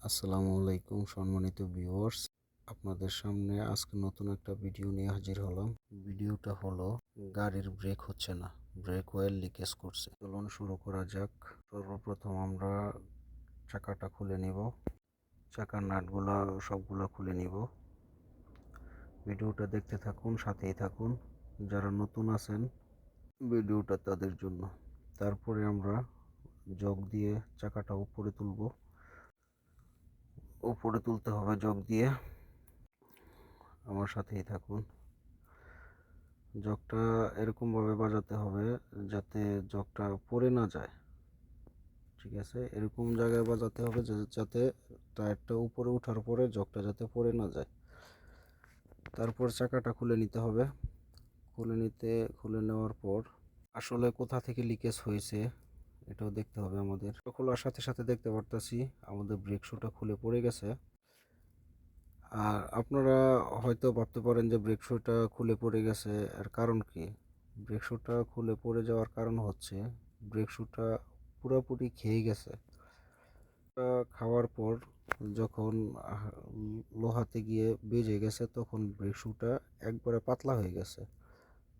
আসসালামু আলাইকুম সম্মানিত ভিউয়ার্স, আপনাদের সামনে আজকে নতুন একটা ভিডিও নিয়ে হাজির হলাম। ভিডিওটা হলো গাড়ির ব্রেক হচ্ছে না, ব্রেক অয়েল লিকেজ করছে। চলুন শুরু করা যাক। সর্বপ্রথম আমরা চাকাটা খুলে নিব, চাকার নাটগুলো সবগুলো খুলে নিব। ভিডিওটা দেখতে থাকুন, সাথেই থাকুন। যারা নতুন আছেন ভিডিওটা তাদের জন্য। তারপরে আমরা জগ দিয়ে চাকাটা উপরে তুলব, উপরে তুলতে হবে জগ দিয়ে। আমার সাথেই থাকুন। জগটা এরকমভাবে বাজাতে হবে যাতে জগটা পড়ে না যায়। ঠিক আছে, এরকম জায়গায় বাজাতে হবে যাতে টায়ারটা উপরে ওঠার পরে জগটা যাতে পড়ে না যায়। তারপর চাকাটা খুলে নিতে হবে। খুলে নেওয়ার পর আসলে কোথা থেকে লিকেজ হয়েছে এটাও দেখতে হবে আমাদের। খোলার সাথে সাথে দেখতে পারতাছি আমাদের ব্রেক শুটা খুলে পড়ে গেছে। আর আপনারা হয়তো ভাবতে পারেন যে ব্রেক শুটা খুলে পড়ে গেছে, এর কারণ কি? ব্রেক শুটা খুলে পড়ে যাওয়ার কারণ হচ্ছে ব্রেক শুটা পুরোপুরি খেয়ে গেছে। খাওয়ার পর যখন লোহাতে গিয়ে বেজে গেছে তখন ব্রেক শুটা একবারে পাতলা হয়ে গেছে।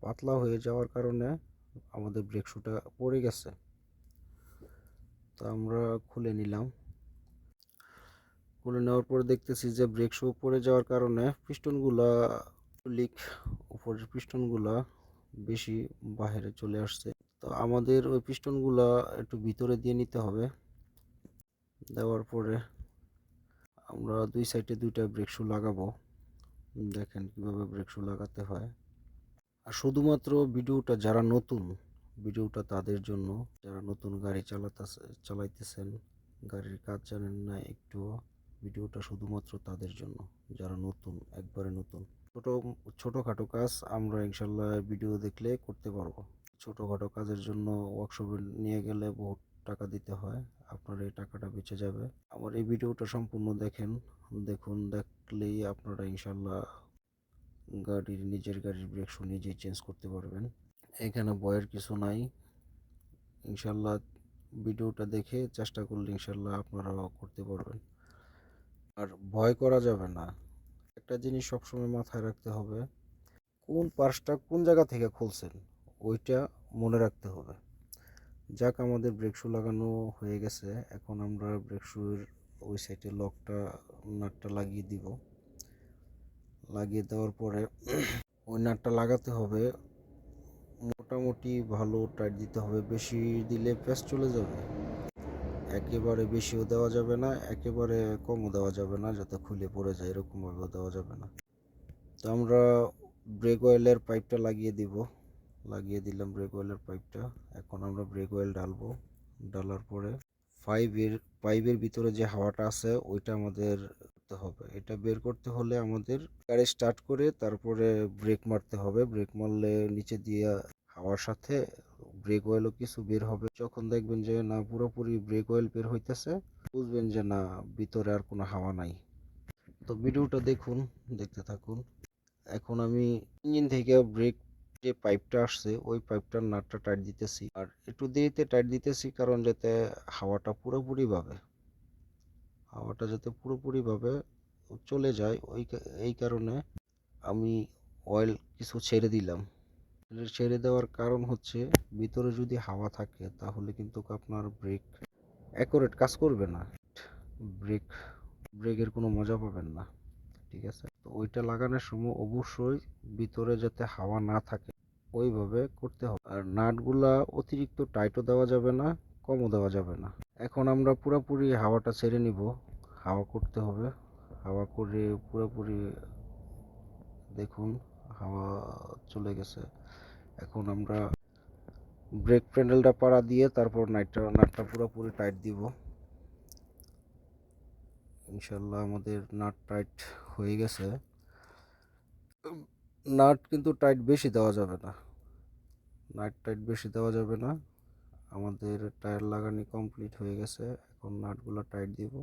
পাতলা হয়ে যাওয়ার কারণে আমাদের ব্রেক শুটা পড়ে গেছে। তো আমরা খুলে নিলাম। খুলে নেওয়ার পর দেখতেছি যে ব্রেক শু পড়ে যাওয়ার কারণে পিস্টনগুলা লিক, উপরের পিস্টনগুলা বেশি বাইরে চলে আসছে। তো আমাদের ওই পিস্টনগুলা একটু ভিতরে দিয়ে নিতে হবে। দেওয়ার পরে আমরা দুই সাইডে দুইটা ব্রেক শু লাগাবো। দেখেন কিভাবে ব্রেক শু লাগাতে হয়। আর শুধুমাত্র ভিডিওটা তাদের জন্য যারা নতুন গাড়ি চালাইতেছেন, গাড়ির কাজ জানেন না একটুও। ভিডিওটা শুধুমাত্র তাদের জন্য যারা নতুন, একবারে নতুন। ছোটোখাটো কাজ আমরা ইনশাল্লাহ ভিডিও দেখলে করতে পারবো। ছোটোখাটো কাজের জন্য ওয়ার্কশপে নিয়ে গেলে বহুত টাকা দিতে হয়, আপনার এই টাকাটা বেঁচে যাবে। আমার এই ভিডিওটা সম্পূর্ণ দেখুন, দেখলেই আপনারা ইনশাল্লাহ নিজের গাড়ির ব্রেক শু নিজেই চেঞ্জ করতে পারবেন। এখানে ভয়ের কিছু নাই। ইনশাল্লাহ ভিডিওটা দেখে চেষ্টা করলে ইনশাল্লাহ আপনারাও করতে পারবেন। আর ভয় করা যাবে না। একটা জিনিস সবসময় মাথায় রাখতে হবে, কোন পার্সটা কোন জায়গা থেকে খুলছেন ওইটা মনে রাখতে হবে। যাক, আমাদের ব্রেক শু লাগানো হয়ে গেছে। এখন আমরা ব্রেক শুর ওই সাইডে নাটটা লাগিয়ে দিব। লাগিয়ে দেওয়ার পরে ওই নাটটা লাগাতে হবে মোটামুটি ভালো টাইট দিতে হবে। বেশি দিলে প্যাঁচ চলে যাবে। একেবারে বেশিও দেওয়া যাবে না, একেবারে কমও দেওয়া যাবে না যাতে খুলে পড়ে যায়, এরকমভাবেও দেওয়া যাবে না। তো আমরা ব্রেক অয়েলের পাইপটা লাগিয়ে দিলাম ব্রেক অয়েলের পাইপটা। এখন আমরা ব্রেক অয়েল ঢালবো। ঢালার পরে পাইপের ভিতরে যে হাওয়াটা আছে ওইটা আমাদের করতে হবে। এটা বের করতে হলে আমাদের গাড়ি স্টার্ট করে তারপরে ব্রেক মারতে হবে। ব্রেক মারলে নিচে দিয়ে হাওয়ার সাথে ব্রেক অয়েলও কিছু বের হবে। যখন দেখবেন যে না পুরোপুরি ব্রেক অয়েল বের হইতেছে, বুঝবেন যে না ভিতরে আর কোনো হাওয়া নাই। তো ভিডিওটা দেখুন, দেখতে থাকুন। এখন আমি ইঞ্জিন থেকে ব্রেক যে পাইপটা আসছে ওই পাইপটার নাটটা টাইট দিতেছি। আর একটু দেরিতে টাইট দিতেছি কারণ যাতে হাওয়াটা যাতে পুরোপুরিভাবে চলে যায়। এই কারণে আমি অয়েল কিছু ছেড়ে দিলাম। ছেড়ে দেওয়ার কারণ হচ্ছে ভিতরে যদি হাওয়া থাকে তাহলে কিন্তু আপনার ব্রেক অ্যাকুরেট কাজ করবে না। ব্রেক ব্রেকের কোনো মজা পাবেন না। ঠিক আছে, তো ওইটা লাগানোর সময় অবশ্যই ভিতরে যাতে হাওয়া না থাকে ওইভাবে করতে হবে। আর নাটগুলা অতিরিক্ত টাইটও দেওয়া যাবে না, কমও দেওয়া যাবে না। এখন আমরা পুরোপুরি হাওয়াটা ছেড়ে নিব। হাওয়া করতে হবে। হাওয়া করে পুরোপুরি দেখুন হাওয়া চলে গেছে। এখন আমরা ব্রেক প্যাডেলটা পাড়া দিয়ে তারপর নাটটা পুরোপুরি টাইট দিব। ইনশাল্লাহ আমাদের নাট টাইট হয়ে গেছে। নাট কিন্তু টাইট বেশি দেওয়া যাবে না। আমাদের টায়ার লাগানি কমপ্লিট হয়ে গেছে। এখন নাটগুলো টাইট দিব।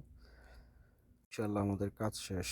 ইনশাল্লাহ আমাদের কাজ শেষ।